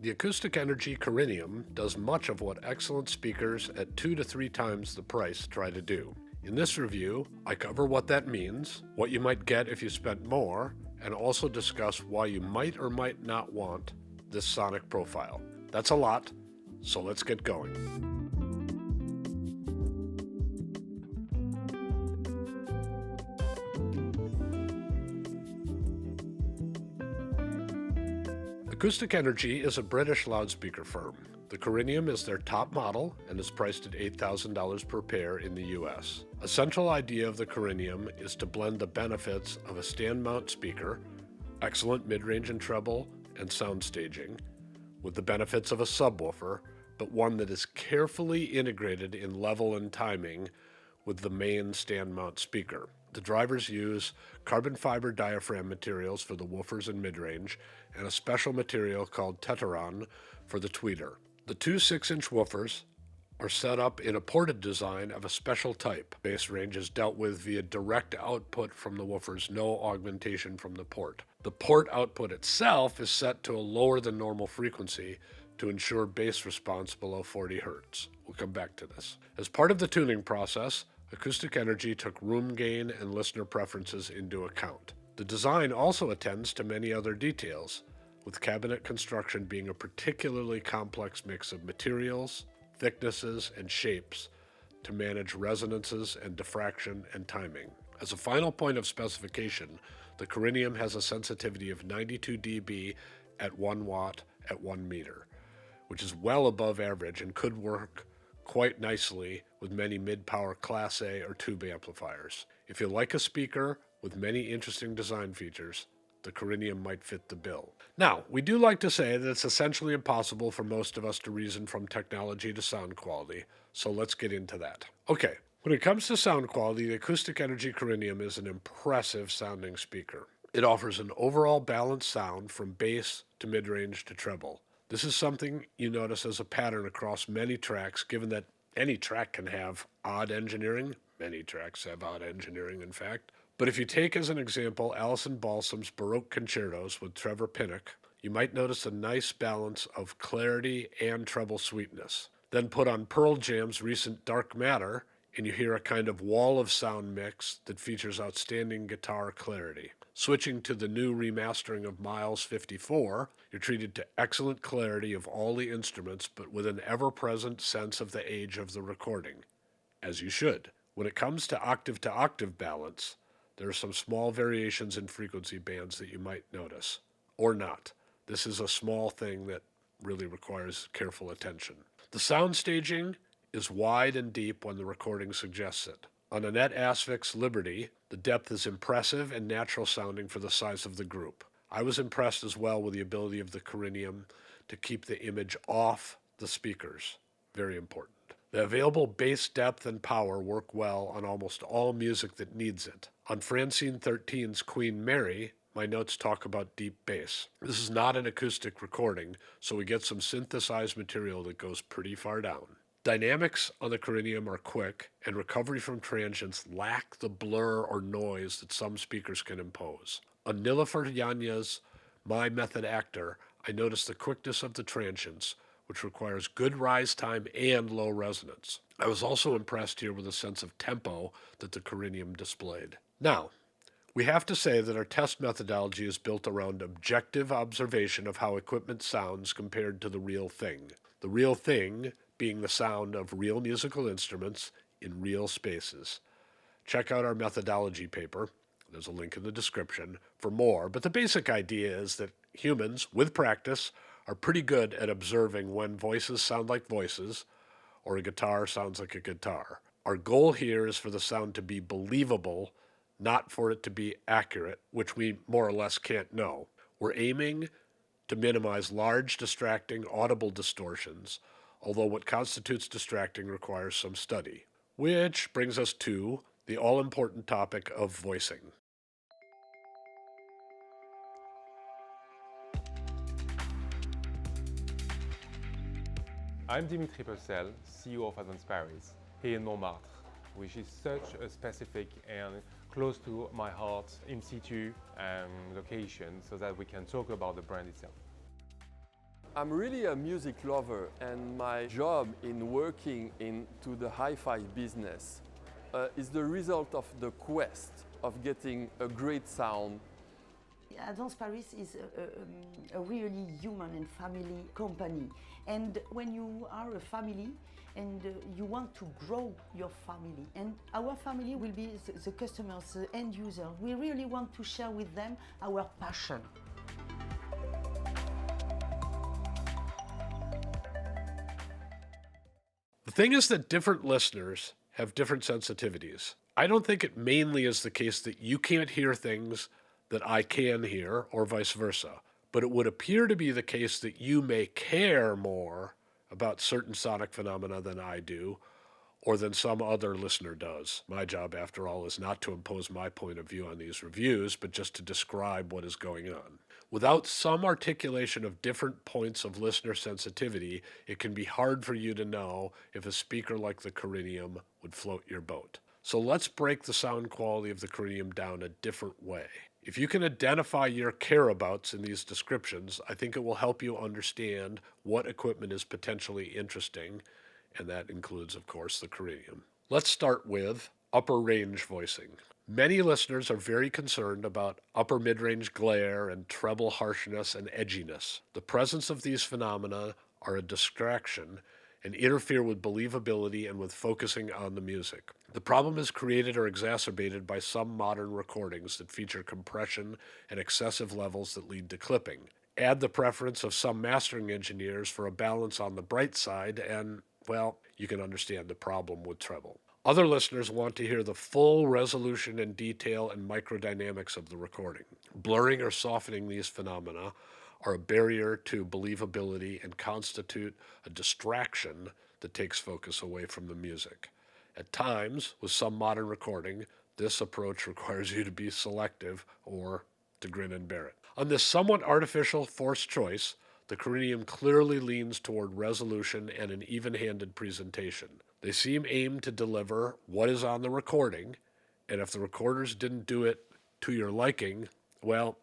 The Acoustic Energy Corinium does much of what excellent speakers at 2 to 3 times the price try to do. In this review, I cover what that means, what you might get if you spent more, and also discuss why you might or might not want this sonic profile. That's a lot, so let's get going. Acoustic Energy is a British loudspeaker firm. The Corinium is their top model and is priced at $8,000 per pair in the US. A central idea of the Corinium is to blend the benefits of a stand mount speaker, excellent mid-range and treble and sound staging, with the benefits of a subwoofer, but one that is carefully integrated in level and timing with the main stand mount speaker. The drivers use carbon fiber diaphragm materials for the woofers and mid-range, and a special material called Teteron for the tweeter. The two 6-inch woofers are set up in a ported design of a special type. Bass range is dealt with via direct output from the woofers, no augmentation from the port. The port output itself is set to a lower than normal frequency to ensure bass response below 40 Hz. We'll come back to this. As part of the tuning process, Acoustic Energy took room gain and listener preferences into account. The design also attends to many other details, with cabinet construction being a particularly complex mix of materials, thicknesses, and shapes to manage resonances and diffraction and timing. As a final point of specification, the Corinium has a sensitivity of 92 dB at 1 watt at 1 meter, which is well above average and could work quite nicely with many mid-power Class A or tube amplifiers. If you like a speaker with many interesting design features, the Corinium might fit the bill. Now, we do like to say that it's essentially impossible for most of us to reason from technology to sound quality, so let's get into that. Okay, when it comes to sound quality, the Acoustic Energy Corinium is an impressive sounding speaker. It offers an overall balanced sound from bass to mid-range to treble. This is something you notice as a pattern across many tracks, given that any track can have odd engineering. Many tracks have odd engineering, in fact. But if you take as an example Alison Balsam's Baroque concertos with Trevor Pinnock, you might notice a nice balance of clarity and treble sweetness. Then put on Pearl Jam's recent Dark Matter, and you hear a kind of wall of sound mix that features outstanding guitar clarity. Switching to the new remastering of Miles 54, you're treated to excellent clarity of all the instruments, but with an ever-present sense of the age of the recording, as you should. When it comes to octave balance, there are some small variations in frequency bands that you might notice, or not. This is a small thing that really requires careful attention. The sound staging is wide and deep when the recording suggests it. On a net Asphyx Liberty, the depth is impressive and natural sounding for the size of the group. I was impressed as well with the ability of the Corinium to keep the image off the speakers. Very important. The available bass depth and power work well on almost all music that needs it. On Francine 13's Queen Mary, my notes talk about deep bass. This is not an acoustic recording, so we get some synthesized material that goes pretty far down. Dynamics on the Corinium are quick, and recovery from transients lack the blur or noise that some speakers can impose. On Nilüfer Yanya's My Method Actor, I noticed the quickness of the transients, which requires good rise time and low resonance. I was also impressed here with a sense of tempo that the Corinium displayed. Now, we have to say that our test methodology is built around objective observation of how equipment sounds compared to the real thing. The real thing being the sound of real musical instruments in real spaces. Check out our methodology paper, there's a link in the description, for more, but the basic idea is that humans, with practice, are pretty good at observing when voices sound like voices or a guitar sounds like a guitar. Our goal here is for the sound to be believable, not for it to be accurate, which we more or less can't know. We're aiming to minimize large, distracting, audible distortions, although what constitutes distracting requires some study. Which brings us to the all-important topic of voicing. I'm Dimitri Purcell, CEO of Advanced Paris, here in Montmartre, which is such a specific and close to my heart in situ location so that we can talk about the brand itself. I'm really a music lover, and my job in working into the hi-fi business is the result of the quest of getting a great sound. Advanced Paris is a really human and family company. And when you are a family and you want to grow your family, and our family will be the customers, the end user, we really want to share with them our passion. The thing is that different listeners have different sensitivities. I don't think it mainly is the case that you can't hear things that I can hear, or vice versa, but it would appear to be the case that you may care more about certain sonic phenomena than I do, or than some other listener does. My job, after all, is not to impose my point of view on these reviews, but just to describe what is going on. Without some articulation of different points of listener sensitivity, it can be hard for you to know if a speaker like the Corinium would float your boat. So let's break the sound quality of the Corinium down a different way. If you can identify your careabouts in these descriptions, I think it will help you understand what equipment is potentially interesting, and that includes, of course, the Corinium. Let's start with upper range voicing. Many listeners are very concerned about upper mid-range glare and treble harshness and edginess. The presence of these phenomena are a distraction and interfere with believability and with focusing on the music. The problem is created or exacerbated by some modern recordings that feature compression and excessive levels that lead to clipping. Add the preference of some mastering engineers for a balance on the bright side and, well, you can understand the problem with treble. Other listeners want to hear the full resolution and detail and microdynamics of the recording. Blurring or softening these phenomena are a barrier to believability and constitute a distraction that takes focus away from the music. At times, with some modern recording, this approach requires you to be selective or to grin and bear it. On this somewhat artificial forced choice, the Corinium clearly leans toward resolution and an even-handed presentation. They seem aimed to deliver what is on the recording, and if the recorders didn't do it to your liking, well,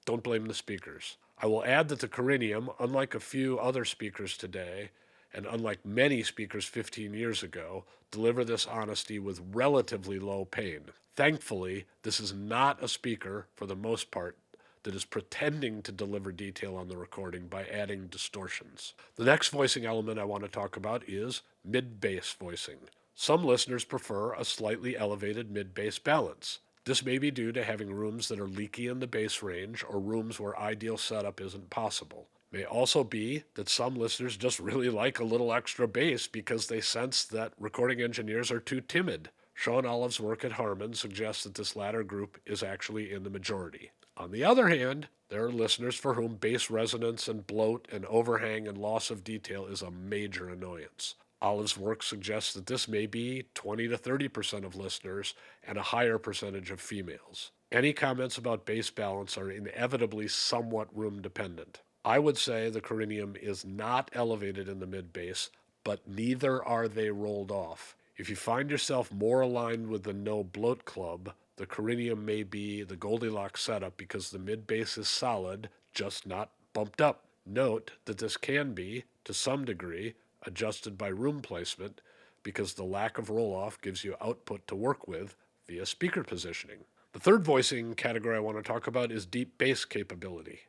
don't blame the speakers. I will add that the Corinium, unlike a few other speakers today, and unlike many speakers 15 years ago, deliver this honesty with relatively low pain. Thankfully, this is not a speaker, for the most part, that is pretending to deliver detail on the recording by adding distortions. The next voicing element I want to talk about is mid-bass voicing. Some listeners prefer a slightly elevated mid-bass balance. This may be due to having rooms that are leaky in the bass range or rooms where ideal setup isn't possible. It may also be that some listeners just really like a little extra bass because they sense that recording engineers are too timid. Sean Olive's work at Harman suggests that this latter group is actually in the majority. On the other hand, there are listeners for whom bass resonance and bloat and overhang and loss of detail is a major annoyance. Olive's work suggests that this may be 20 to 30% of listeners and a higher percentage of females. Any comments about bass balance are inevitably somewhat room dependent. I would say the Corinium is not elevated in the mid-bass, but neither are they rolled off. If you find yourself more aligned with the no bloat club, the Corinium may be the Goldilocks setup because the mid-bass is solid, just not bumped up. Note that this can be, to some degree, adjusted by room placement because the lack of roll-off gives you output to work with via speaker positioning. The third voicing category I want to talk about is deep bass capability.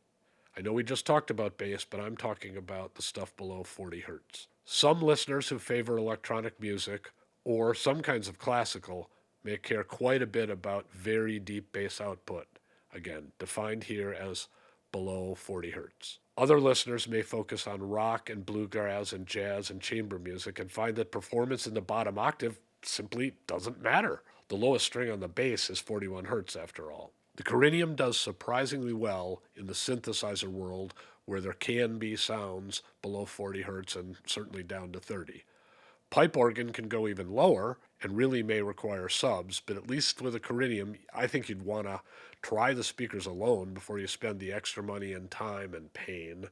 I know we just talked about bass, but I'm talking about the stuff below 40 Hz. Some listeners who favor electronic music or some kinds of classical may care quite a bit about very deep bass output, again, defined here as below 40 Hz. Other listeners may focus on rock and bluegrass and jazz and chamber music and find that performance in the bottom octave simply doesn't matter. The lowest string on the bass is 41 Hz after all. The Corinium does surprisingly well in the synthesizer world where there can be sounds below 40 Hz and certainly down to 30. Pipe organ can go even lower and really may require subs, but at least with a Corinium, I think you'd want to try the speakers alone before you spend the extra money and time and pain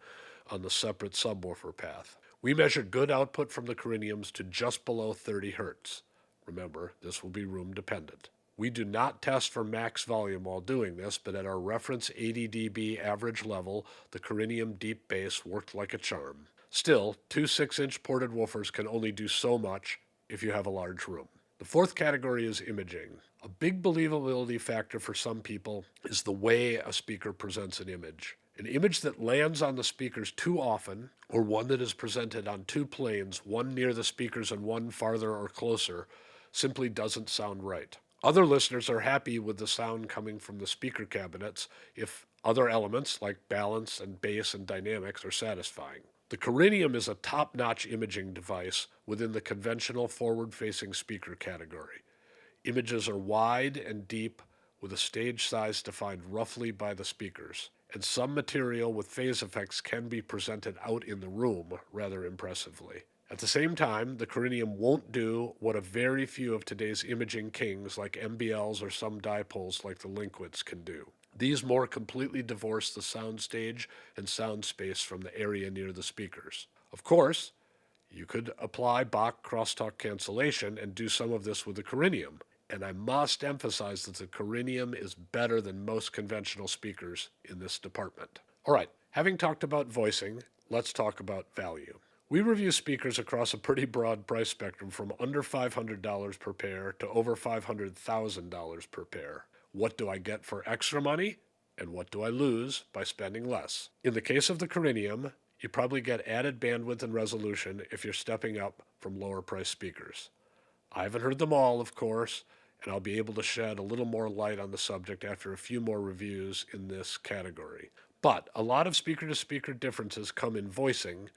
on the separate subwoofer path. We measured good output from the Coriniums to just below 30 Hz. Remember, this will be room dependent. We do not test for max volume while doing this, but at our reference 80 dB average level, the Corinium deep bass worked like a charm. Still, two 6-inch ported woofers can only do so much if you have a large room. The fourth category is imaging. A big believability factor for some people is the way a speaker presents an image. An image that lands on the speakers too often, or one that is presented on two planes, one near the speakers and one farther or closer, simply doesn't sound right. Other listeners are happy with the sound coming from the speaker cabinets if other elements like balance and bass and dynamics are satisfying. The Corinium is a top-notch imaging device within the conventional forward-facing speaker category. Images are wide and deep with a stage size defined roughly by the speakers, and some material with phase effects can be presented out in the room rather impressively. At the same time, the Corinium won't do what a very few of today's imaging kings like MBLs or some dipoles like the Linkwits can do. These more completely divorce the sound stage and sound space from the area near the speakers. Of course, you could apply Bach crosstalk cancellation and do some of this with the Corinium, and I must emphasize that the Corinium is better than most conventional speakers in this department. All right, having talked about voicing, let's talk about value. We review speakers across a pretty broad price spectrum from under $500 per pair to over $500,000 per pair. What do I get for extra money? And what do I lose by spending less? In the case of the Corinium, you probably get added bandwidth and resolution if you're stepping up from lower price speakers. I haven't heard them all, of course, and I'll be able to shed a little more light on the subject after a few more reviews in this category. But a lot of speaker-to-speaker differences come in voicing,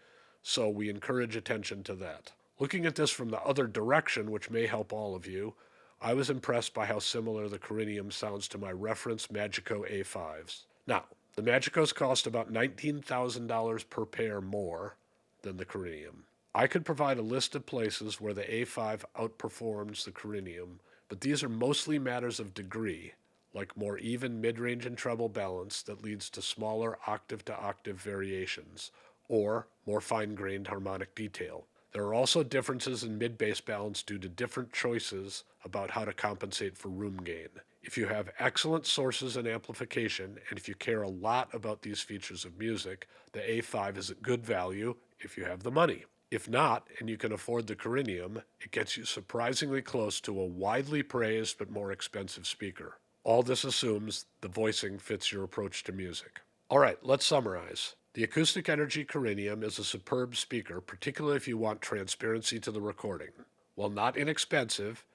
so we encourage attention to that. Looking at this from the other direction, which may help all of you, I was impressed by how similar the Corinium sounds to my reference Magico A5s. Now, the Magicos cost about $19,000 per pair more than the Corinium. I could provide a list of places where the A5 outperforms the Corinium, but these are mostly matters of degree, like more even mid-range and treble balance that leads to smaller octave-to-octave variations, or more fine-grained harmonic detail. There are also differences in mid-bass balance due to different choices about how to compensate for room gain. If you have excellent sources and amplification, and if you care a lot about these features of music, the A5 is a good value if you have the money. If not, and you can afford the Corinium, it gets you surprisingly close to a widely praised but more expensive speaker. All this assumes the voicing fits your approach to music. All right, let's summarize. The Acoustic Energy Corinium is a superb speaker, particularly if you want transparency to the recording. While not inexpensive,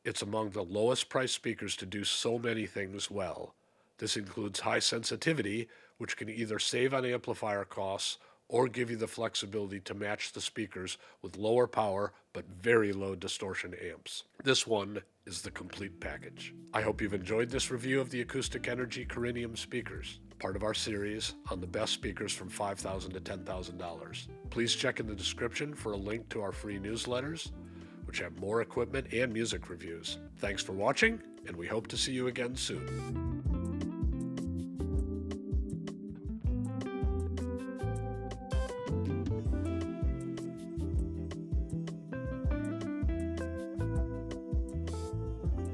it's among the lowest priced speakers to do so many things well. This includes high sensitivity, which can either save on amplifier costs or give you the flexibility to match the speakers with lower power but very low distortion amps. This one is the complete package. I hope you've enjoyed this review of the Acoustic Energy Corinium speakers, part of our series on the best speakers from $5,000 to $10,000. Please check in the description for a link to our free newsletters, which have more equipment and music reviews. Thanks for watching, and we hope to see you again soon.